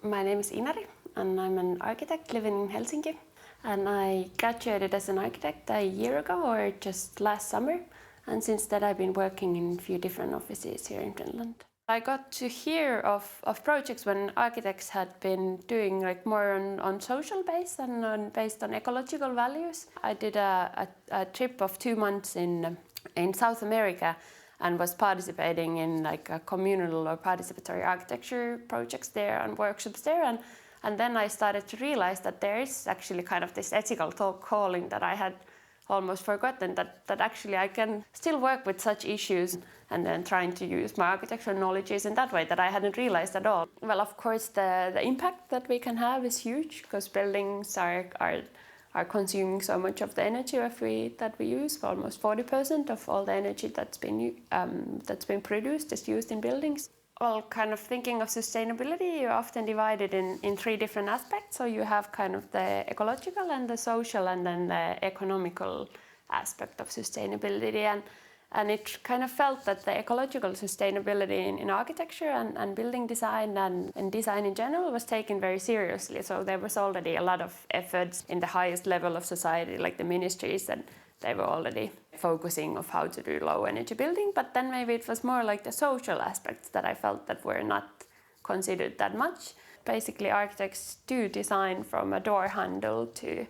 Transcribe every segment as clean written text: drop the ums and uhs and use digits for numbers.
My name is Inari and I'm an architect living in Helsinki. And I graduated as an architect a year ago or just last summer. And since that I've been working in a few different offices here in Finland. I got to hear of projects when architects had been doing like more on social base and based on ecological values. I did a trip of 2 months in South America and was participating in like a communal or participatory architecture projects there and workshops there. And then I started to realize that there is actually kind of this ethical calling that I had almost forgotten, that actually I can still work with such issues and then trying to use my architectural knowledges in that way that I hadn't realized at all. Well, of course, the impact that we can have is huge because buildings are consuming so much of the energy that we use. Almost 40% of all the energy that's been produced is used in buildings. Well, kind of thinking of sustainability, you often divide it in 3 different aspects. So you have kind of the ecological and the social and then the economical aspect of sustainability. And it kind of felt that the ecological sustainability in architecture and building design and design in general was taken very seriously. So there was already a lot of efforts in the highest level of society, like the ministries, and they were already focusing on how to do low energy building. But then maybe it was more like the social aspects that I felt that were not considered that much. Basically, architects do design from a door handle to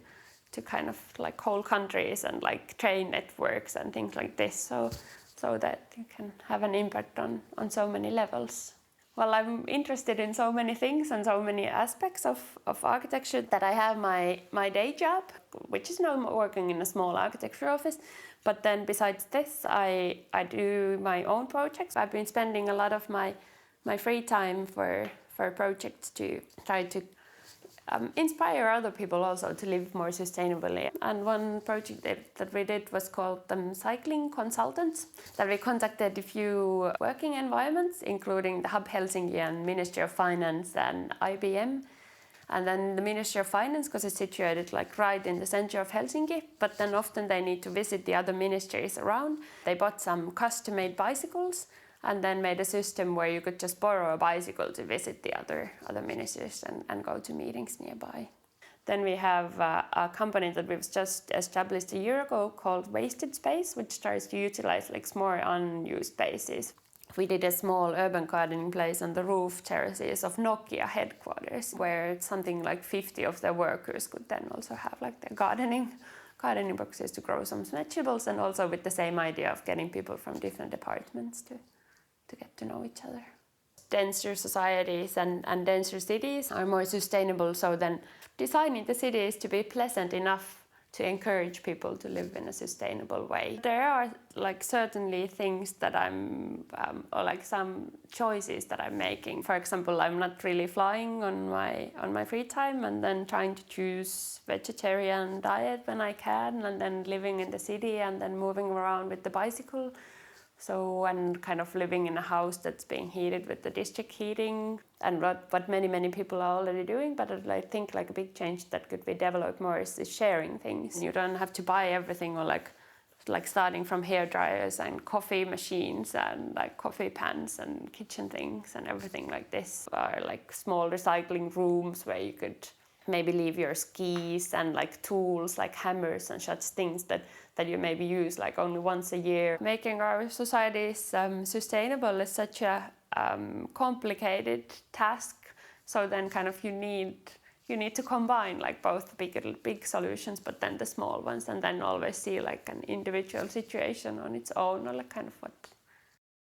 kind of like whole countries and like train networks and things like this, so that you can have an impact on so many levels. Well, I'm interested in so many things and so many aspects of architecture that I have my day job, which is now working in a small architecture office. But then besides this, I do my own projects. I've been spending a lot of my free time for projects to try to inspire other people also to live more sustainably. And one project that we did was called Cycling Consultants, that we contacted a few working environments, including the Hub Helsinki and Ministry of Finance and IBM. And then the Ministry of Finance, because it's situated like right in the center of Helsinki, but then often they need to visit the other ministries around. They bought some custom-made bicycles and then made a system where you could just borrow a bicycle to visit the other ministries and go to meetings nearby. Then we have a company that we've just established a year ago called Wasted Space, which tries to utilize like more unused spaces. We did a small urban gardening place on the roof terraces of Nokia headquarters, where something like 50 of their workers could then also have like their gardening boxes to grow some vegetables, and also with the same idea of getting people from different departments to get to know each other. Denser societies and denser cities are more sustainable, so then designing the cities to be pleasant enough to encourage people to live in a sustainable way. There are like certainly things that or like some choices that I'm making. For example, I'm not really flying on my free time, and then trying to choose vegetarian diet when I can, and then living in the city and then moving around with the bicycle. So, and kind of living in a house that's being heated with the district heating, and what many people are already doing. But I think like a big change that could be developed more is sharing things. You don't have to buy everything, or like starting from hair dryers and coffee machines and like coffee pans and kitchen things and everything like this. Or like small recycling rooms where you could maybe leave your skis and like tools like hammers and such things that you maybe use like only once a year. Making our societies sustainable is such a complicated task. So then kind of you need to combine like both big solutions, but then the small ones, and then always see like an individual situation on its own, or like kind of